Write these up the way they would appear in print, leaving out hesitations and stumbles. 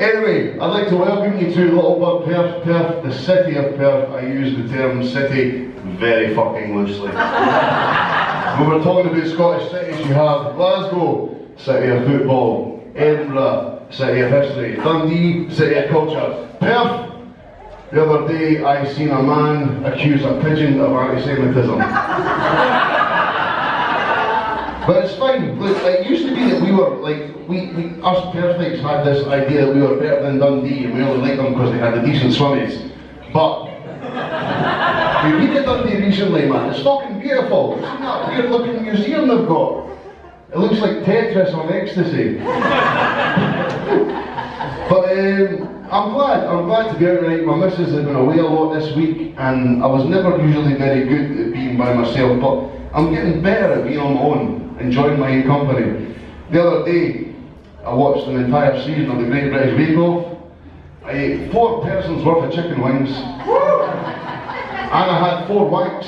Anyway, I'd like to welcome you to Little Bird Perth, Perth, the city of Perth. I use the term city very fucking loosely. When we're talking about Scottish cities, you have Glasgow, city of football, Edinburgh, city of history, Dundee, city of culture, Perth. The other day I seen a man accuse a pigeon of anti-Semitism. But it's fine. Look, it used to be that we were like, us Perthites had this idea that we were better than Dundee and we only liked them because they had the decent swimmies. But we've been to Dundee recently, man. It's fucking beautiful. It's that weird looking museum they've got. It looks like Tetris on ecstasy. But I'm glad to be out tonight. My missus has been away a lot this week and I was never usually very good at being by myself, but I'm getting better at being on my own, enjoying my own company. The other day, I watched an entire season of the Great British Bake Off. I ate 4 persons worth of chicken wings, and I had 4 wanks.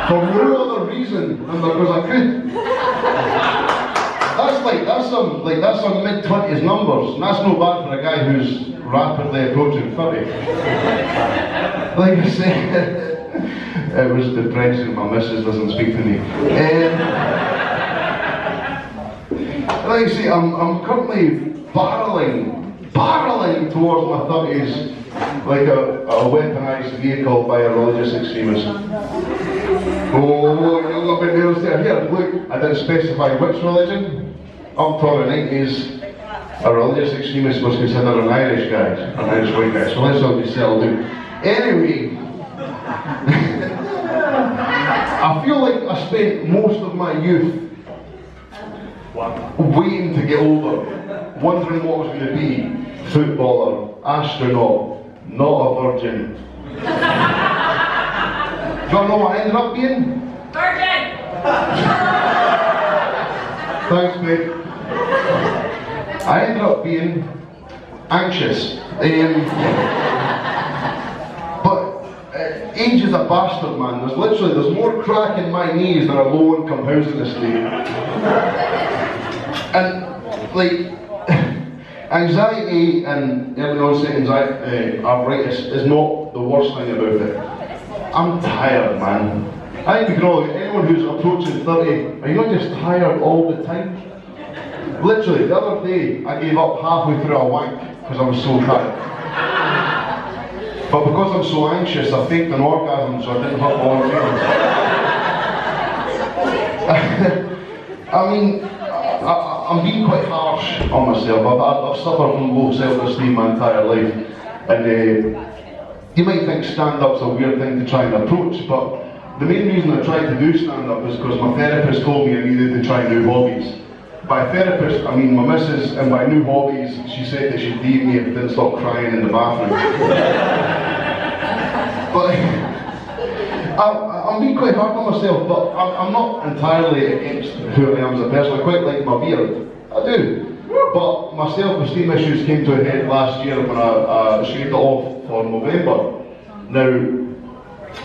For no other reason than because I could. That's some mid-20s numbers, and that's no bad for a guy who's rapidly approaching 30. Like I said, it was depressing. My missus doesn't speak to me. Like I say, I'm currently barreling towards my 30s like a weaponised vehicle by a religious extremist. Oh, you're a bit nervous there. Here, look, I didn't specify which religion. Up to the 90s, a religious extremist was considered an Irish guy, an Irish white guy, so let's all be settled in. Anyway, I feel like I spent most of my youth waiting to get older, wondering what was going to be. Footballer, astronaut, not a virgin. Do you want to know what I ended up being? Virgin! Thanks, mate. I ended up being anxious. But age is a bastard, man. There's more crack in my knees than a low-income housing estate. And, like, anxiety and early onset arthritis is not the worst thing about it. I'm tired, man. I think we can all, anyone who's approaching 30, are you not just tired all the time? Literally, the other day, I gave up halfway through a wank because I was so tired. But because I'm so anxious, I faked an orgasm so I didn't hurt my own feelings. I mean, I'm being quite harsh on myself. I've suffered from low self-esteem my entire life. And you might think stand-up's a weird thing to try and approach, but the main reason I tried to do stand-up is because my therapist told me I needed to try new hobbies. By therapist, I mean my missus, and by new hobbies, she said that she'd leave me if I didn't stop crying in the bathroom. But I'm being quite hard on myself, but I'm not entirely against who I am as a person. I quite like my beard. I do. But my self-esteem issues came to a head last year when I shaved it off for November. Now,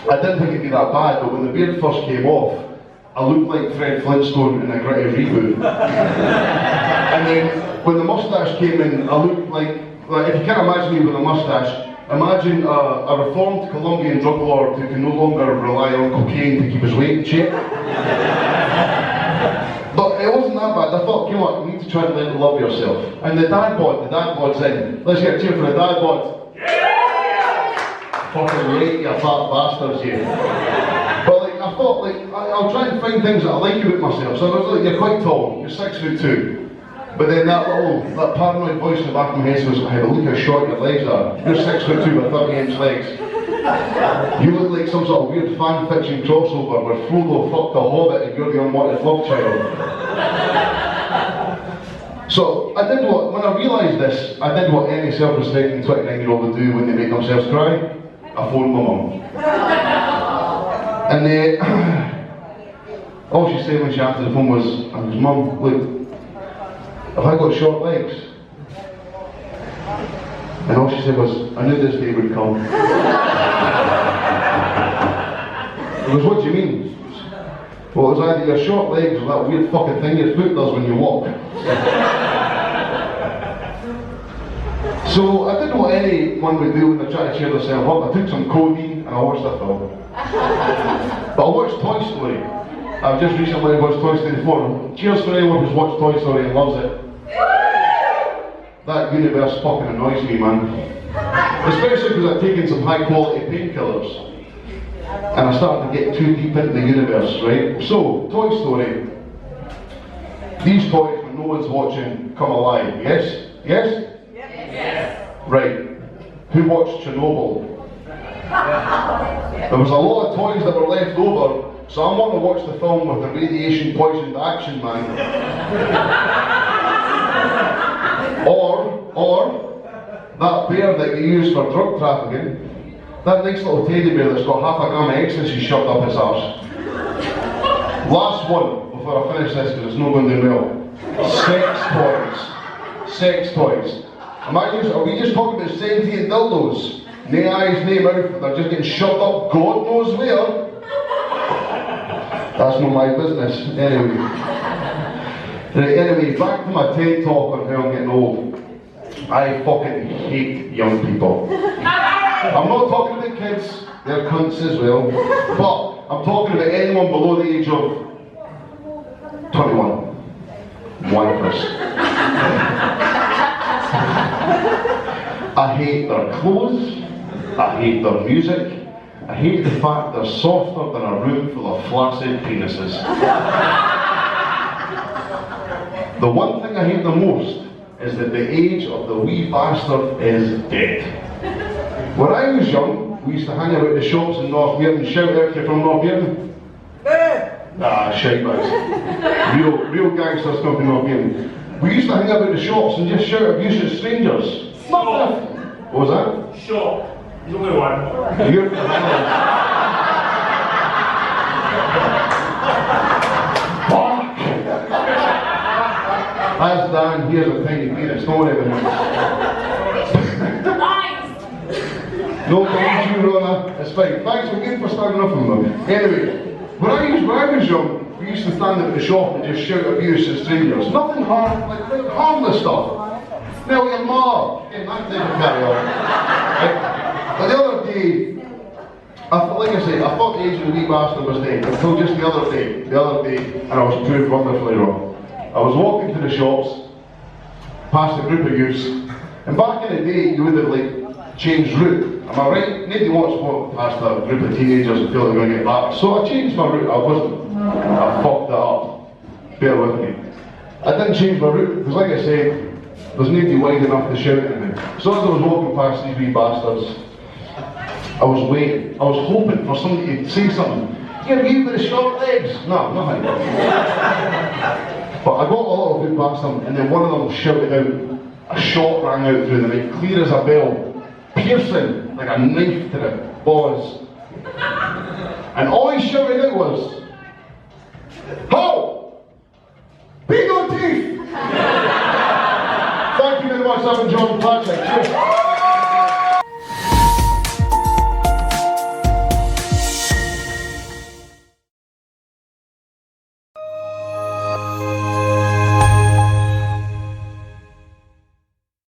I didn't think it'd be that bad, but when the beard first came off, I looked like Fred Flintstone in a gritty reboot. And then when the moustache came in, I looked like if you can't imagine me with a moustache, imagine a reformed Colombian drug lord who can no longer rely on cocaine to keep his weight in shape. But it wasn't that bad. I thought, you know what, you need to try and learn to love yourself. And the dad bod's in. Let's get a cheer for the dad bod. Yeah! Fucking right, you fat bastards, you. But like, I thought, like, I'll try and find things that I like about myself. So I was like, you're quite tall, you're 6'2". But then that paranoid voice in the back of my head says, hey, but look how short your legs are. You're 6'2" with 30-inch legs. You look like some sort of weird fan fiction crossover where Frodo fucked a hobbit and you're the unwanted love child. So when I realised this, I did what any self-respecting 29-year-old would do when they make themselves cry. I phoned my mum. And all she said when she answered the phone was, Mum, look, have I got short legs? And all she said was, I knew this day would come. It was, what do you mean? Well, it was either your short legs or that weird fucking thing your foot does when you walk. So I didn't know what anyone would do when they're trying to cheer themselves up. I took some codeine and I watched a film. But I watched Toy Story. I've just recently watched Toy Story 4. Cheers for anyone who's watched Toy Story and loves it. That universe fucking annoys me, man. Especially because I've taken some high quality painkillers. And I started to get too deep into the universe, right? So, Toy Story. These toys, when no one's watching, come alive. Yes? Yes? Yes. Right. Who watched Chernobyl? There was a lot of toys that were left over, so I'm wanting to watch the film with the radiation poisoned action man. or that bear that you use for drug trafficking. That nice little teddy bear that's got half a gram of ecstasy shoved up his arse. Last one before I finish this because it's not going to do well. Sex toys. Sex toys. Are we just talking about sentient dildos? No eyes, no mouth, they're just getting shoved up God knows where. That's not my business. Anyway. Right, anyway, back to my TED talk on how I'm getting old. I fucking hate young people. I'm not talking about kids, they're cunts as well, but I'm talking about anyone below the age of 21. Wankers. I hate their clothes, I hate their music, I hate the fact they're softer than a room full of flaccid penises. The one thing I hate the most is that the age of the wee bastard is dead. When I was young, we used to hang about the shops in North Mearn. Shout out if you're from North Mearn. Ah, shite bags. Real gangsters come from North Mearn. We used to hang about the shops and just shout abuse at strangers. What was that? Sure. There's only one. You're Fuck! As Dan hears a tiny penis, don't worry about it. No, thank you, Rona. It's fine. Thanks again for starting off with them. Anyway, when I was young, we used to stand at the shop and just shout abuse at strangers. Nothing harmless stuff. Now your ma. Okay, that didn't carry on. Right? But the other day, like I say, I thought the age of the wee bastard was dead until just the other day, and I was proved wonderfully wrong. I was walking to the shops, past a group of youths, and back in the day, you would have changed route. Am I right? Nobody wants to walk past a group of teenagers and feel they're going to get back. So I changed my route. I fucked that up. Bear with me. I didn't change my route because, like I said, there's nobody wide enough to shout at me. So as I was walking past these wee bastards, I was waiting. I was hoping for somebody to say something. Yeah, you with the short legs. No, nothing. But I got a little bit past them, and then one of them shouted out. A shot rang out through the night, clear as a bell, piercing like a knife to the balls. And all he shouted out was, "Ho! Be no teeth!" Thank you very much, I've enjoyed the